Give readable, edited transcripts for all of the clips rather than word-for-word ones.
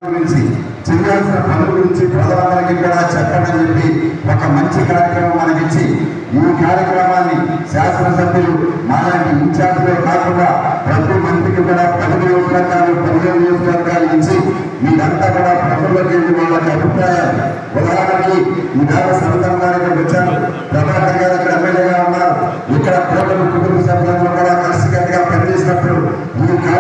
గురించి చేయాల్సిన పనుల గురించి ప్రజలందరికీ కూడా చెప్పండి అని చెప్పి ఒక మంచి కార్యక్రమం మనకిచ్చి ఈ కార్యక్రమాన్ని శాసనసభ్యులు మాలాంటి ఇన్ఛార్జ్లే కాకుండా ప్రతి మంత్రికి కూడా 10 నియోజకవర్గాలు 15 నియోజకవర్గాలు ఇచ్చి మీరంతా కూడా ప్రజల్లోకి వెళ్ళి వాళ్ళకి అభిప్రాయాలు ఉదాహరణకి ఈవేళ సంవత్సరం గారికి వచ్చారు, ప్రభాకర్ గారు ఇక్కడ ఎమ్మెల్యేగా ఉన్నారు, ఇక్కడ కోటలు కుటుంబ సభ్యులను కూడా కలిసికట్టుగా పనిచేసినప్పుడు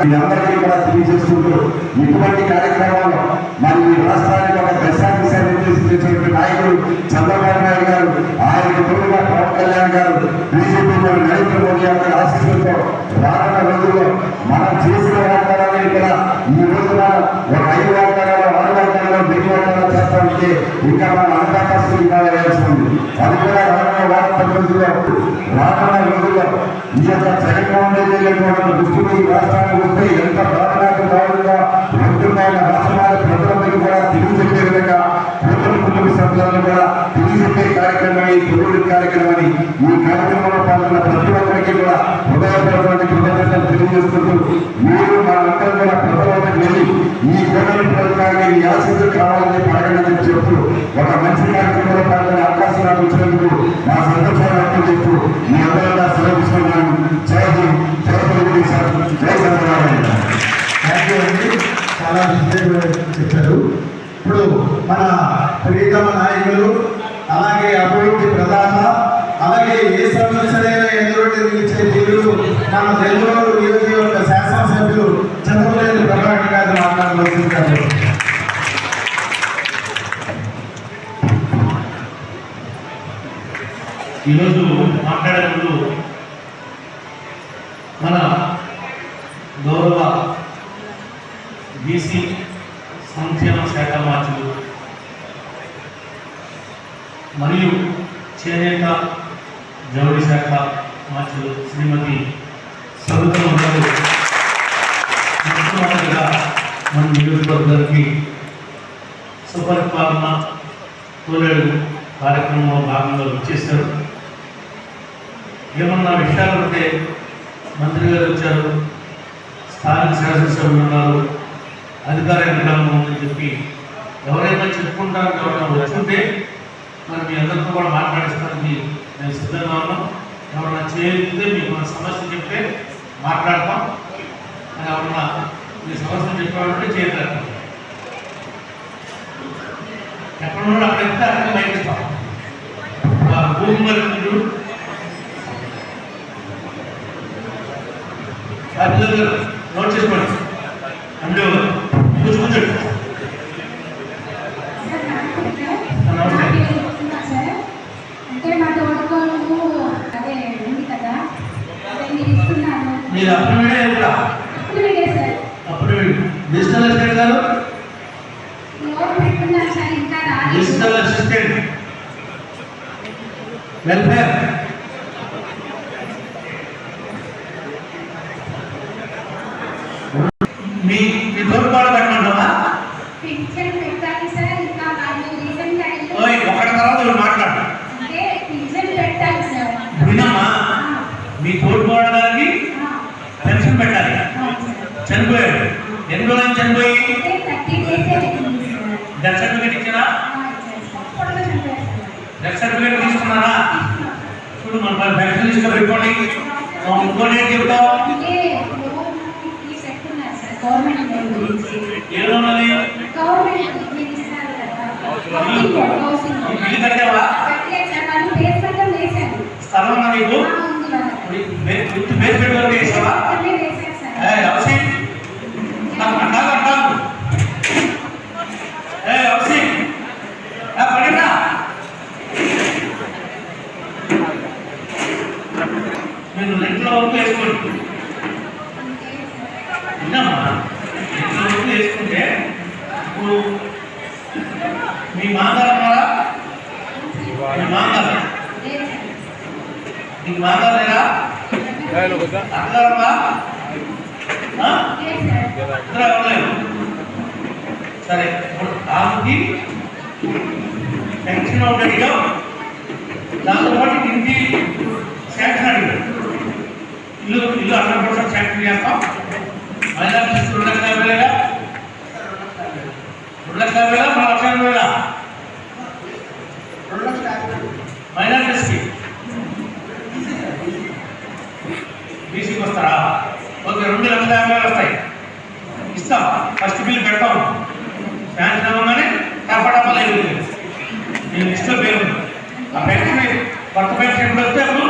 మీ అందరికీ కూడా తెలియజేసుకుంటూ ఇటువంటి కార్యక్రమాల్లో మరి ఈ రాష్ట్రానికి ఒక దశాదిశ నిర్దేశించినటువంటి నాయకుడు చంద్రబాబు నాయుడు గారు, ఆయనకు తోడుగా పవన్ కళ్యాణ్ గారు, బీజేపీ నరేంద్ర మోదీ యొక్క ఆశీస్సులతో రానున్న రోజుల్లో మనం చేసిన వాగ్దానాన్ని కూడా ఈ రోజున ఒక 5 వాగ్దానాలు 6 వాగ్దానాలు 10 వాగ్దానాలు చేస్తామంటే ఇంకా మనం అవకాశం ఇవ్వాల్సింది. అది కూడా రానున్న రోజుల్లో ఈ యొక్క జగన్మోహన్ రెడ్డి దృష్టిలో ఈ రాష్ట్రానికి వస్తే ఎంత దారుణంగా ఉంటున్నాయన్న రాష్ట్రాల ప్రజలందరికీ కూడా తెలియజెప్పే విధంగా కుటుంబ సభ్యులను కూడా తెలియజెప్పే కార్యక్రమం ఈ తొలి కార్యక్రమాన్ని ఈ కార్యక్రమంలో పాల్గొన్న ప్రతి ఒక్కరికి కూడా హృదయపూర్వక కృతజ్ఞతలు తెలియజేస్తుంటూ మీరు మనందరం కూడా ప్రజలకు వెళ్ళి ఈ కోటల ప్రభుత్వాన్ని ఈ ఆశీస్సులు కావాలని అడగడానికి చెప్తూ ఒక మంచి కార్యక్రమంలో పాల్గొనే అవకాశం నాకు వచ్చినందుకు నా సంతోషాన్ని వ్యక్తం చేస్తూ మీ అందరూ సెలవుస్తున్నాను. జై హింద్, జై తెలుగు, జై చంద్రబాబు. థ్యాంక్ యూ అండి, చాలా విషయాలు చెప్పారు. ఇప్పుడు మన ప్రియతమ నాయకులు, అలాగే అభివృద్ధి ప్రదాత, అలాగే ఏ సమస్యలైనా ఎదురు నిలిచే తీరులు మన నెల్లూరు నియోజకవర్గ శాసనసభ్యులు చంద్రబాబు ప్రభాకర్ గారు మాట్లాడవలసింది. ఈరోజు మాట్లాడే ముందు మన గౌరవ బీసీ సంక్షేమ శాఖ మంత్రులు మరియు చేనేత జౌళి శాఖ మంత్రులు శ్రీమతి సవితమ్మ గారు మొట్టమొదటిగా మన నియోజకవర్గానికి సుపరిపాలన తోలేడు కార్యక్రమంలో భాగంగా వచ్చేసారు. ఏమన్నా విషయాలు ఉంటే మంత్రి గారు వచ్చారు, స్థానిక శాసనసభ్యులు ఉన్నారు, అధికార యంత్రాంగం ఉందని చెప్పి ఎవరైనా చెప్పుకుంటారు, ఎవరైనా వచ్చుంటే మరి మీ అందరితో కూడా మాట్లాడిస్తానికి నేను సిద్ధంగా ఉన్నాం. ఎవరైనా చేస్తే మీకు మన సమస్య చెప్తే మాట్లాడతాం, ఎవరన్నా మీ సమస్యలు చెప్పాలంటే చేయగలుగుతాం. ఎక్కడ ఉన్నాడు అక్కడ ఎక్కితే అక్కడ బయటిస్తాం. భూమిమరుడు నోట్ చేసుకోండి. అంటే కూర్చోండి. మీరు అప్పుడు డిజిటల్ అసిస్టెంట్ గారు, డిజిటల్ అసిస్టెంట్ వెల్ఫేర్ మీ తోడుపాటు పెట్టమంటావా? ఒకటి తర్వాత మాట్లాడు వినమ్మా. మీ తోడుపాడడానికి పెన్షన్ పెట్టాలి. చనిపోయాడు, ఎన్ని రోజులు చనిపోయి డెత్ సర్టిఫికేట్ ఇచ్చినా? డెత్ సర్టిఫికేట్ తీసుకున్నారా? చూడు మన పెన్షన్ తీసుకుని రిపోర్ట్ ఇంకోటి ఏం చెప్తావు? ఏమన్నది? ఇల్లు కట్టావా? స్థలం ఉన్నా నీకు? బేస్ పెట్టుకొని వేసావా? అవసరం అంటారు అంటారు అవసరం పడినా నేను రెంట్లో వరకు వేసుకోండి. విన్నామా? రెంట్లో వరకు వేసుకుంటే ఇప్పుడు మీ మాంగారు ఉన్నారా? మీ మాంగారు నీకు మాంగారు లేదా? అర్థమా? సరే, ఇప్పుడు ఆమెకి పెన్షన్ అడిగా, దాంతో పాటు ఇంటి శాంక్షన్ అడిగాడు. ఇల్లు 100% శాంక్షన్ చేస్తాం. మహిళా శిశువులుగా 2,50,000 మైనారిటీస్కి బీసీకి వస్తారా? ఓకే, 2,50,000 వస్తాయి, ఇస్తాం. ఫస్ట్ బిల్ పెడతాం, శాంక్షన్ అవ్వగానే టపటపలు అయిపోతుంది. నేను లిస్టులో పేరు ఆ పెన్షన్ కొత్త పెన్షన్ ఎప్పుడు వస్తే అప్పుడు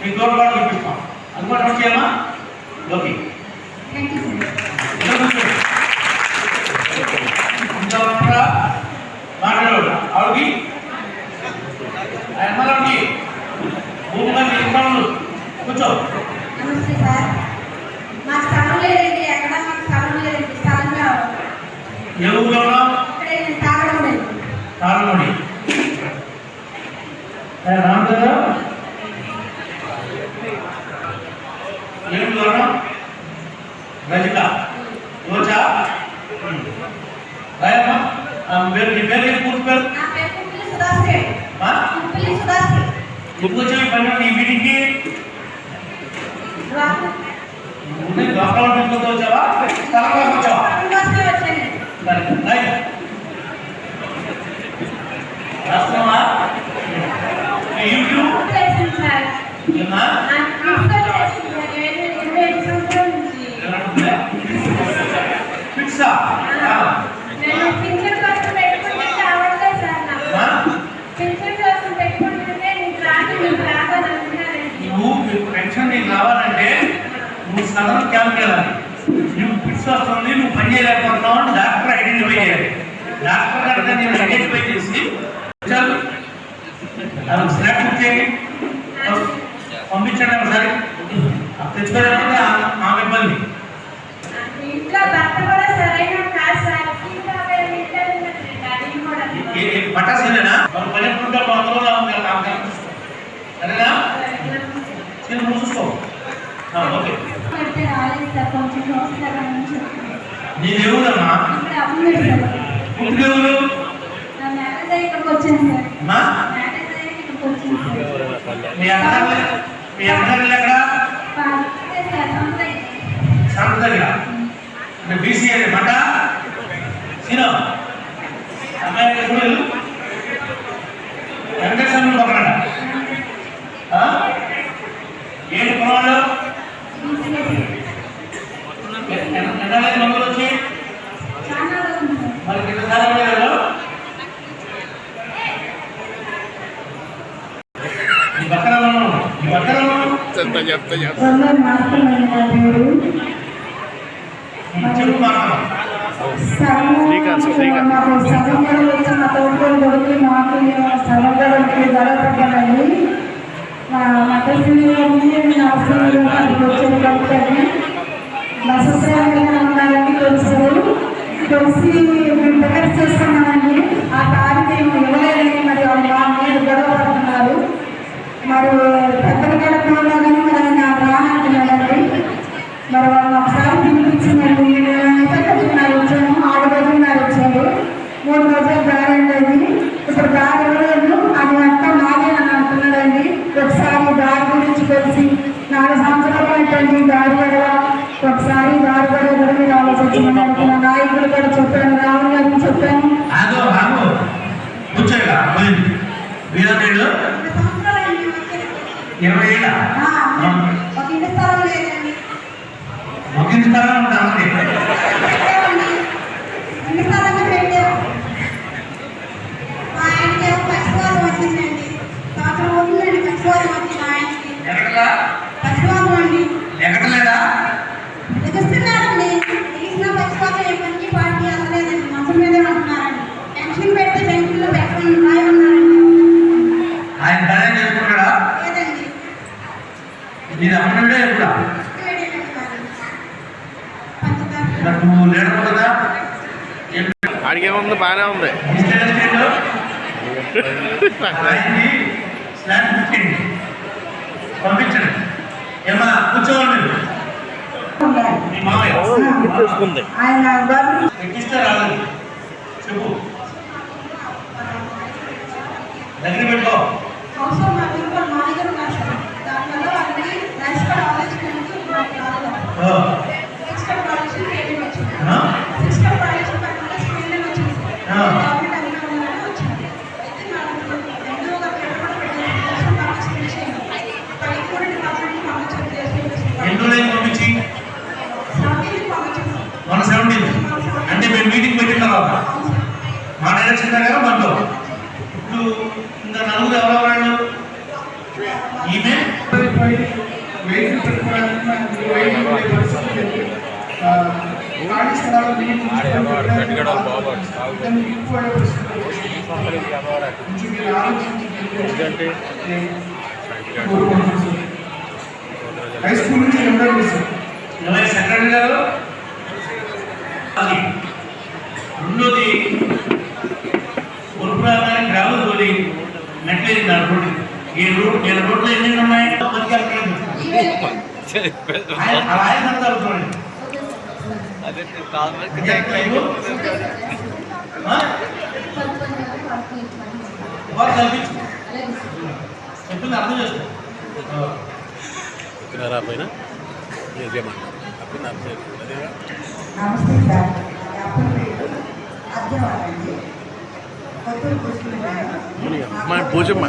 మీకు తోడుబాటు చూపిస్తాం. అది కూడా నోట్ చేయమా? ఓకే, మాట్లాడు ఆవిడకి అమ్మకి భూమిగా తీసుకున్నాను. కూర్చో. నమస్తే సార్. మాకు స్థలం లేదండి, ఎక్కడ మాకు స్థలం లేదండి. స్థలం కావాలి. ఏ ఊళ్ళో ఉన్నావు? ఇక్కడే నేను తాగడం లేదు. కారణమని రామగారు ఏం దూరం? రజిత యువచా రాయమ్మా. నీ పేరు పూర్తి పేరు? నా పేరు కుప్పిలి సుధాశ్రీ. కుప్పిలి సుధాశ్రీ. ఎందుకు వచ్చావు ఈ పని ఈ మీటింగ్కి? డాక్టర్ తీసుకొచ్చి వచ్చావా? స్థలంగా వచ్చావా? రాష్ట్రమా యూట్యూబ్ ఫిక్సా? నువ్వు పెన్షన్ నీకు రావాలంటే నువ్వు సదరం క్యాంప్ వెళ్ళాలి. నువ్వు ఫిక్స్ వస్తుంది, నువ్వు పని చేయలేకపోతున్నావు అని డాక్టర్ ఐడెంటిఫై చేయాలి. డాక్టర్ గారు నేను ఐడెంటిఫై చేసి చాలు స్లాబ్ బుక్ చేయండి, పంపించండి. ఒకసారి తెచ్చుకోలేకపోతే ఆమె ఇబ్బంది. పట్టాల్సిందేనా? మన పని ఎప్పుడు సరేనా? నేను చూసుకో. ఓకే, నేను ఎవరమ్మా? పుట్టిన ఎవరు? మీ అందరు ఎక్కడ? సంత దగ్గర అంటే బీసీ అని మాట సీనో అమ్మాయి ఎప్పుడు వెంకటేశ్వరం పక్కన ఏంటి పొలాలు ఎన్నాళ్ళకి మందులు వచ్చి మరి కింద సారం లేదు. ఈ పక్కన చెప్పు మాట్లాడు. తెలిసి ప్రిపేర్ చేస్తున్నామండి. ఆ తారీఖు ఇవ్వలేదని మరి వాళ్ళు గొడవ పడుతున్నారు. మరి పెద్దల గడపలో కానీ మరి ఆయన రానంటున్నాడండి. మరి వాళ్ళు ఒకసారి పిలిపించిందండి. చెప్తున్నారు వచ్చాము, 6 రోజులు వచ్చారు. 3 రోజులు దారండి. ఇప్పుడు దారి ఇవ్వలేదు, అది అంతా నాదేనని అంటున్నాడండి. ఒకసారి దారి గురించి తెలిసి 4 సంవత్సరాలు ఏంటండి దారి గడవ, ఒకసారి దారి గడవ కూడా మీరు ఆలోచించమని నా నాయకులు కూడా చెప్పాను, రాహుల్ గారికి చెప్పాను. ఒక ఇంటి స్థలం లేదండి. ఇంటి స్థలంగా పెట్టాము. మా ఆయనకి ఏమో పక్షవాతం వచ్చిందండి. సంవత్సరం అవుతుందండి పక్షవాతం వచ్చింది ఆయనకి. పక్షవాతం అండి. ఎదుస్తున్నారండి. ఎగిసిన పక్షవాతం ఏ పనికి పార్టీ అందలేదండి. మంచం మీదే ఉంటున్నారండి. పెన్షన్ పెడితే పెన్షన్లో పెట్టమని రాయమన్నారండి. ఆయన పని చేసుకుంటాడా? లేదండి. నేను అమ్మడే ఎప్పుడా నువ్వు లేడవు కదా? అడిగేముంది, బాగానే ఉంది. పంపించండి. ఏమా కూర్చోవాలి మీరు. మీ మామయ్య చూసుకుంది ఎక్కిస్తే రాదు. చెప్పు, దగ్గర పెట్టుకో. అయిపోయిన తర్వాత మా డైరెక్షన్ దగ్గర మనలో ఇప్పుడు ఇంకా నలుగురు ఎవరెవరాళ్ళు ఈమె వెహికల్ పెట్టుకోవడానికి మనకి వెహికల్ ఉండే పరిస్థితి లేదు. ఖాళీ స్థలాలు దాన్ని ఇంకోడే పరిస్థితి కొంచెం మీరు ఆలోచించి హై స్కూల్ నుంచి రెండో సెక్రటరీ గారు. రెండోది ఉరుపురాగానే గ్రామం తోలి మెట్లేదు దాని రోడ్డు ఈ రోడ్లో ఎన్ని ఉన్నాయి అలా ఆయన అవుతుంది చెప్పింది అర్థం చేసుకో పైన నమస్తే సార్, అర్థవాలండి కొత్తూరు కూర్చున్నాను. భోజమ్మ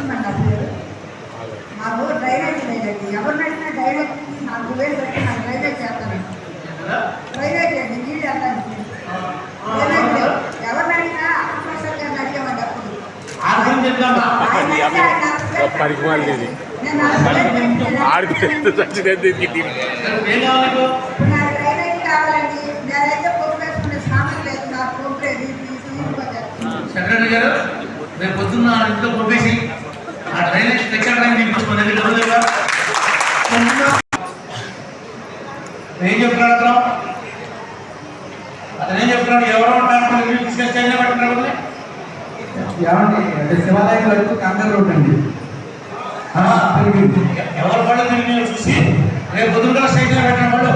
మాకు డ్రైనేజ్ లేదండి. ఎవరినైనా డైరెక్ట్ 4,000 పెట్టి నాకు డ్రైనేజ్ చేస్తాను. డ్రైనేజ్ అండి, నీళ్ళు వెళ్తాను. ఎవరినైనా ప్రొఫెసర్ గారిని అడిగామండి అప్పుడు నేనైతే పొంపేసుకునే సామాన్ లేదు. నాకు పొంపేది సెక్రటరీ గారు రేపు పొద్దున్న ఇంట్లో పంపేసి ఆ డ్రైనేజ్ తెచ్చడానికి తీసుకొచ్చుకోండి. ఏం చెప్తున్నాడు అతను ఏం చెప్తున్నాడు? ఎవరో ఉంటారు తీసుకొచ్చి పట్టినారు అంటే శివాలయం వరకు కాంకర్ రోడ్ అండి. ఎవరు పళ్ళు తిరిగి చూసి రేపు పొద్దున్న స్టేషన్ పెట్టిన వాళ్ళు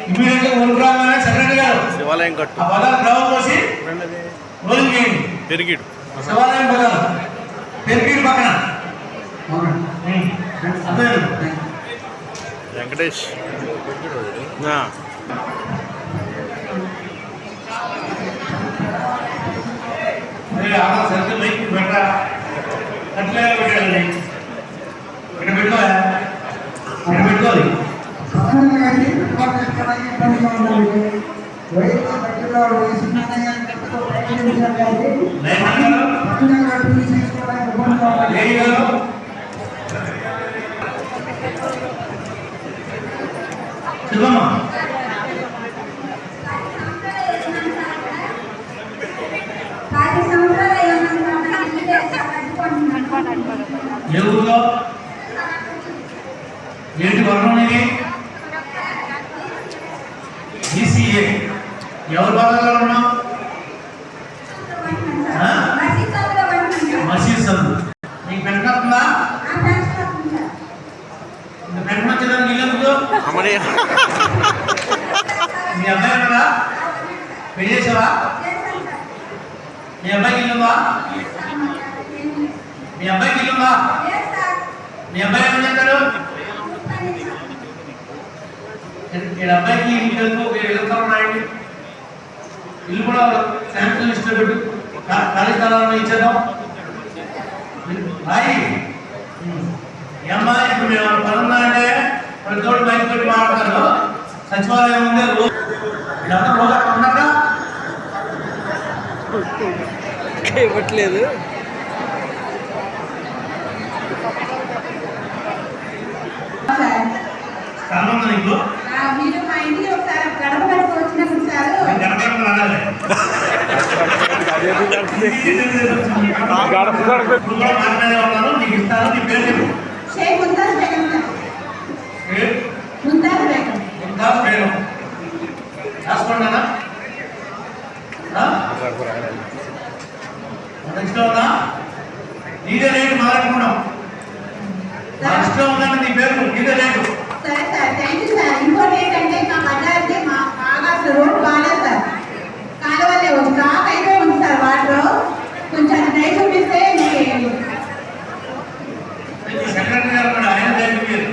ఇమీడియట్గా ఊరుకురాగానే సెక్రటరీ గారు శివాలయం కట్టు ఆ పదాలు గ్రౌండ్ పోసి రోజులు చేయండి. పెరిగిడు శివాలయం పదాలు పెరిగిడు పక్కన అదే వెంకటేష్ సరిగ్గా మైక్ పెట్టరా అట్లే పెట్టాలి. ఇక్కడ పెట్టుకోవాలి శివమ్మ ఏ ఊళ్ళో ఏంటి వర్ణం ఇది? ఈసీఏ ఎవరి భాగంలో ఉన్నాం? మసీద్ సందు. నీకు పెంటుందా? పెంట వచ్చేదానికి ఇల్లు మీ అబ్బాయి ఉన్నాడా? పెళ్లి చేసావా? మీ అబ్బాయికి ఇల్లుందా? మీ అబ్బాయికి ఇల్లుందా? మీ అబ్బాయి ఏం చేస్తాడు? వీళ్ళ అబ్బాయికి వెళ్తా ఉన్నాయండి. ఇల్లు కూడా శాంక్షన్ లిస్ట్లో పెట్టు. ఖాళీ స్థలాలను ఇచ్చేద్దాం. రాయి ఏమ్మా, ఇప్పుడు మేము పనున్నా అంటే ప్రతి తోడు బయట పెట్టి మాట్లాడతారు. సచివాలయం ఉండే రోజు వీళ్ళంతా రోజు అక్కడ ఉన్నారా? ఇవ్వట్లేదు. స్థలం నీకు మీరు మా ఇంటికి ఒకసారి గడప గడప వచ్చినప్పుడు సార్ గడపడం రావాలి. ఇప్పుడు కూడా మాట్లాడే ఉన్నాను. నీకు ఇస్తాను. నీ పేరు చెప్పు. షేక్ ముంతాజ్ బేగం సార్. ముంతాజ్ బేగం. ముంతాజ్ బేగం రాసుకోండి. ఇష్టం ఉందా? నీదే రేటు మాట్లాడుకున్నాం. ఇష్టం ఉందంటే నీ పేరు నీదే రేటు. సరే సార్, థ్యాంక్ యూ సార్. ఇంకోటి ఏంటంటే మా బజార్కి మా బాగా రోడ్డు బాగాలేదు సార్. కాలువలే ఒక స్టాక్ అయితే ఉంది సార్. వాటర్ కొంచెం దయ చూపిస్తే సెక్రటరీ గారు కూడా ఆయన రేటు మీరు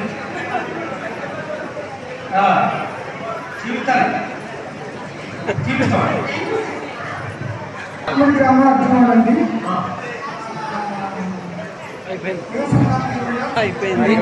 చూపిస్తారు. చూపిస్తాం. గ్రామార్థండి అయిపోయింది.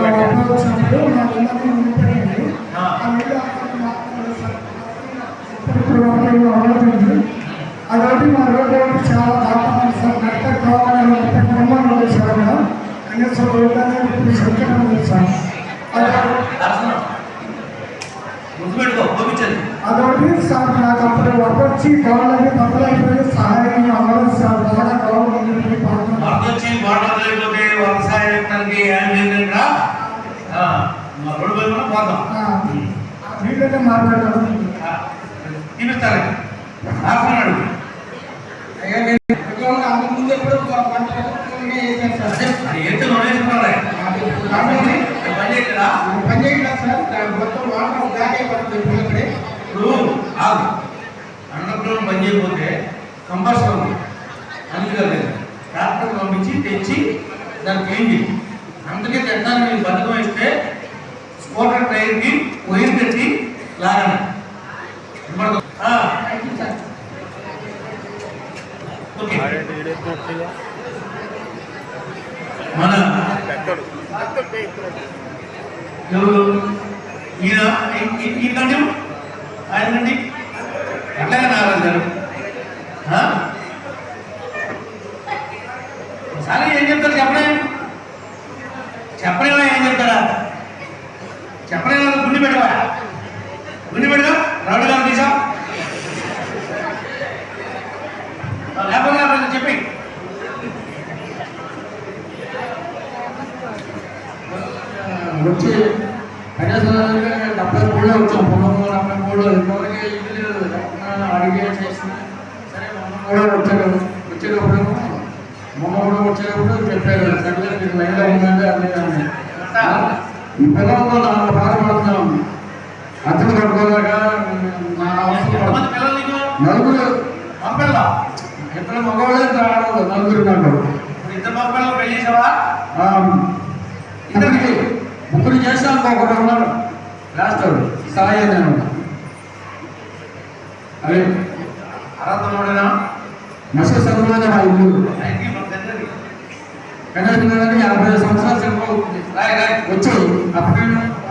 వచ్చి గవర్నమెంట్ బద్దలైపోయి సహాయం అమలు చాలా గవర్నమెంట్ వచ్చి గవర్నమెంట్ వ్యవసాయ పోతాం మీకైతే మాట్లాడారు చూపిస్తారు ఆడుతున్నాడు ముందు ఎప్పుడు ఎంత నోడేసుకున్నారా పని చేయట్లేదు సార్ మొత్తం వాటర్ బ్యాక్ అయిపోతుంది ఇక్కడే ఇప్పుడు ఆగు అన్నప్పుడు పని చేయకపోతే కంపల్సరీ ఉంది అందుకని ట్రాక్టర్ పంపించి తెచ్చి దాన్ని క్లీన్ చేయి అందుకే తెద్దాన్ని మీరు బతుకం ఇస్తే స్కూటర్ టైర్కి వైర్ కట్టి లాగండి ఓకే మన ఎవరు ఈయనండి ఆయనండి ఎట్లాగా నారాజు గారు సరే ఏం చెప్తారు చెప్పలేమా ఏం చెప్తారా చెప్పలేమా గుండె పెట్టవా రావుడు గారు తీసా లేకపోతే చెప్పి వచ్చి కనీసం 73 వచ్చాం 73 ఇంతవరకు ఇల్లు అడిగే చేసింది సరే వచ్చేటప్పుడు చెప్పారు సర్టిఫికేట్ లైన్లో ఉందంటే అన్నీ ఈ పిల్లలతో నాకు బాధపడుతున్నాం అద్దెలు కట్టుకోలేక నా అవసరం నలుగురు ఇద్దరు మగవాళ్ళే నలుగురు నాకు ఇద్దరు మగవాళ్ళు పెళ్లి చేసావా ఇద్దరికి ముగ్గురు చేశాను ఒకటి ఉన్నాడు రాస్తాడు సాయి నేను అదే అర్థమవునా మెసేజ్ చదువులోనే మా ఇల్లు కనీసం 50 సంవత్సరాల సేపు వచ్చాయి అప్పుడు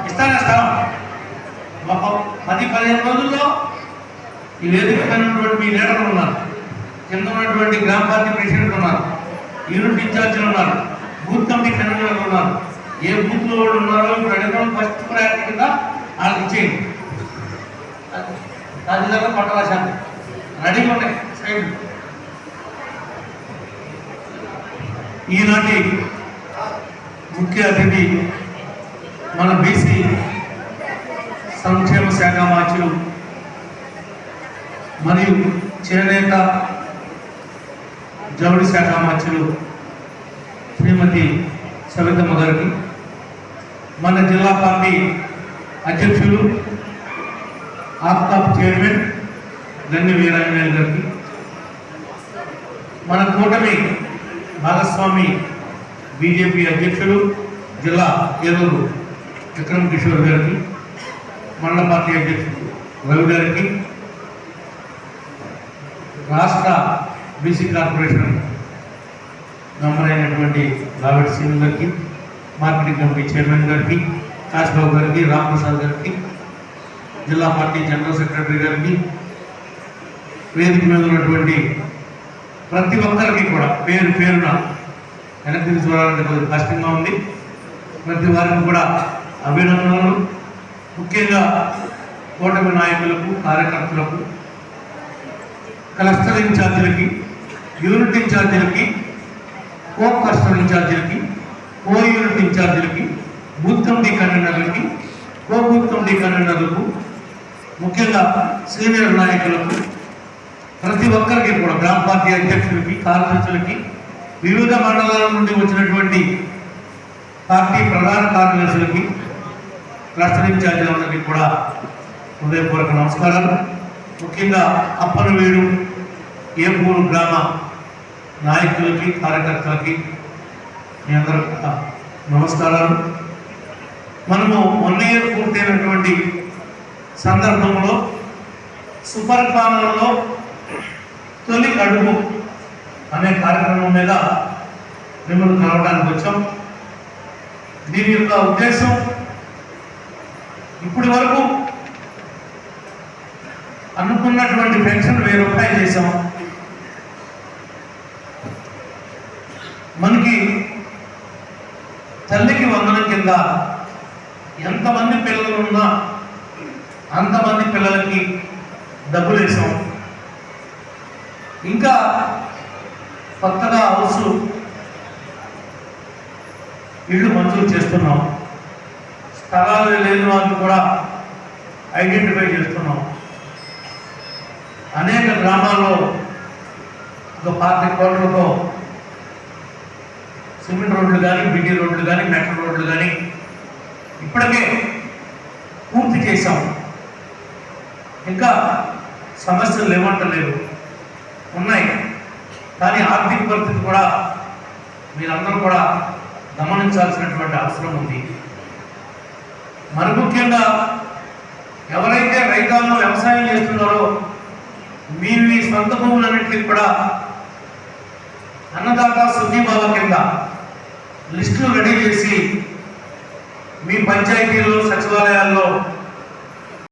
ఇస్తాను స్థలం 10-15 రోజుల్లో ఈ వేదిక ఉన్నటువంటి మీ లీడర్లు ఉన్నారు, కింద ఉన్నటువంటి గ్రామ పార్టీ ప్రెసిడెంట్ ఉన్నారు, యూనిట్ ఇన్ఛార్జీలు ఉన్నారు, బూత్ కమిటీ కన్వీనర్లు ఉన్నారు. ఏ బూత్లో వాళ్ళు ఉన్నారో ఇప్పుడు అడిగిన ఫస్ట్ ప్రయారిటీ కింద వాళ్ళకి ఇచ్చేయండి. తల్లిదండ్రులు పట్టణ శాఖ రెడీగా ఉన్నాయి సైడ్. ఈనాటి ముఖ్య అతిథి మన బీసీ సంక్షేమ శాఖ మార్చులు మరియు చేనేత జౌళి శాఖ మార్చులు శ్రీమతి సవితమ్మ గారికి, మన జిల్లా పార్టీ అధ్యక్షులు ఆప్తాప్ చైర్మన్ గన్ని వీరాంజనేయులు గారికి, మన కూటమి భాగస్వామి బీజేపీ అధ్యక్షులు జిల్లా ఏలూరు విక్రమ్ కిషోర్ గారికి, మండల పార్టీ అధ్యక్షుడు రవి గారికి, రాష్ట్ర బీసీ కార్పొరేషన్ మెంబర్ అయినటువంటి రాబర్ట్ సింగ్ గారికి, మార్కెటింగ్ కమిటీ చైర్మన్ గారికి, కాశీబాబు గారికి, రాంప్రసాద్ గారికి, జిల్లా పార్టీ జనరల్ సెక్రటరీ గారికి, వేదిక మీద ఉన్నటువంటి ప్రతి ఒక్కరికి కూడా పేరు పేరున వెనక్కి చూడాలంటే కొద్దిగా కష్టంగా ఉంది. ప్రతి వారికి కూడా అభినందనలు. ముఖ్యంగా కూటమి నాయకులకు, కార్యకర్తలకు, క్లస్టర్ ఇన్ఛార్జీలకి, యూనిట్ ఇన్ఛార్జీలకి, కో క్లస్టర్ ఇన్ఛార్జీలకి, కో యూనిట్ ఇన్ఛార్జీలకి, బూత్ కమిటీ కన్వీనర్లకి, కో బూత్ కమిటీ కన్వీనర్లకు, ముఖ్యంగా సీనియర్ నాయకులకు, ప్రతి ఒక్కరికి కూడా గ్రామ పార్టీ అధ్యక్షులకి, కార్యదర్శులకి, వివిధ మండలాల నుండి వచ్చినటువంటి పార్టీ ప్రధాన కార్యదర్శులకి, క్లస్టర్ ఇన్ఛార్జీలందరికీ కూడా హృదయపూర్వక నమస్కారాలు. ముఖ్యంగా అప్పనవీడు ఏపూరు గ్రామ నాయకులకి, కార్యకర్తలకి మీ అందరూ నమస్కారాలు. మనము 1 year పూర్తయినటువంటి సందర్భంలో సుపరిపాలనలో తొలి అడుగు అనే కార్యక్రమం మీద మిమ్మల్ని కలవడానికి వచ్చాం. దీని యొక్క ఉద్దేశం, ఇప్పటి వరకు అనుకున్నటువంటి పెన్షన్ 1000 రూపాయలు చేసాం. మనకి తల్లికి వందనం కింద ఎంతమంది పిల్లలు ఉన్నా అంతమంది పిల్లలకి డబ్బులు వేసాం. ఇంకా కొత్తగా హౌస్ ఇళ్ళు మంజూరు చేస్తున్నాం. స్థలాలు లేని వాళ్ళని కూడా ఐడెంటిఫై చేస్తున్నాం. అనేక గ్రామాల్లో ఒక 40 కోట్లతో సిమెంట్ రోడ్లు కానీ, బీటీ రోడ్లు కానీ, మెటల్ రోడ్లు కానీ ఇప్పటికే పూర్తి చేశాం. ఇంకా సమస్యలు లేవంటలేదు, ఉన్నాయి. కానీ ఆర్థిక పరిస్థితి కూడా మీరందరూ కూడా గమనించాల్సినటువంటి అవసరం ఉంది. మరి ముఖ్యంగా ఎవరైతే రైతాంగం వ్యవసాయం చేస్తున్నారో మీ సొంత భూములన్నింటికి కూడా అన్నదాత సుఖీభావ కింద లిస్టులు రెడీ చేసి మీ పంచాయతీల్లో, సచివాలయాల్లో